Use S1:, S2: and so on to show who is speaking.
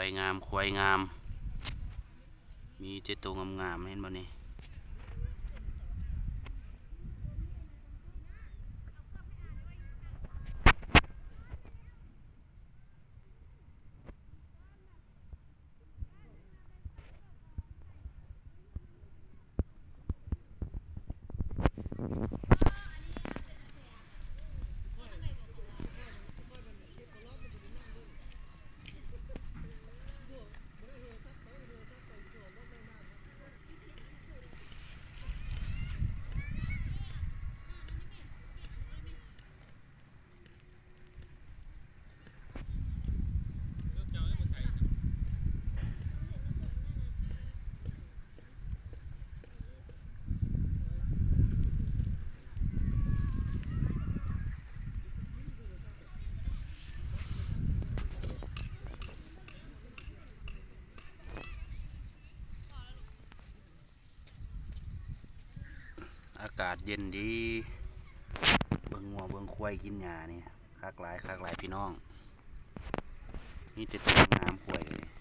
S1: วยงามควายงามมีเจตัวงามๆเห็นบ่นี่อากาศเย็นดีเบิ่งงัวเบิ่งควายกินหญ้านี่คักหลายพี่น้องนี่จะตัวงามควายเลย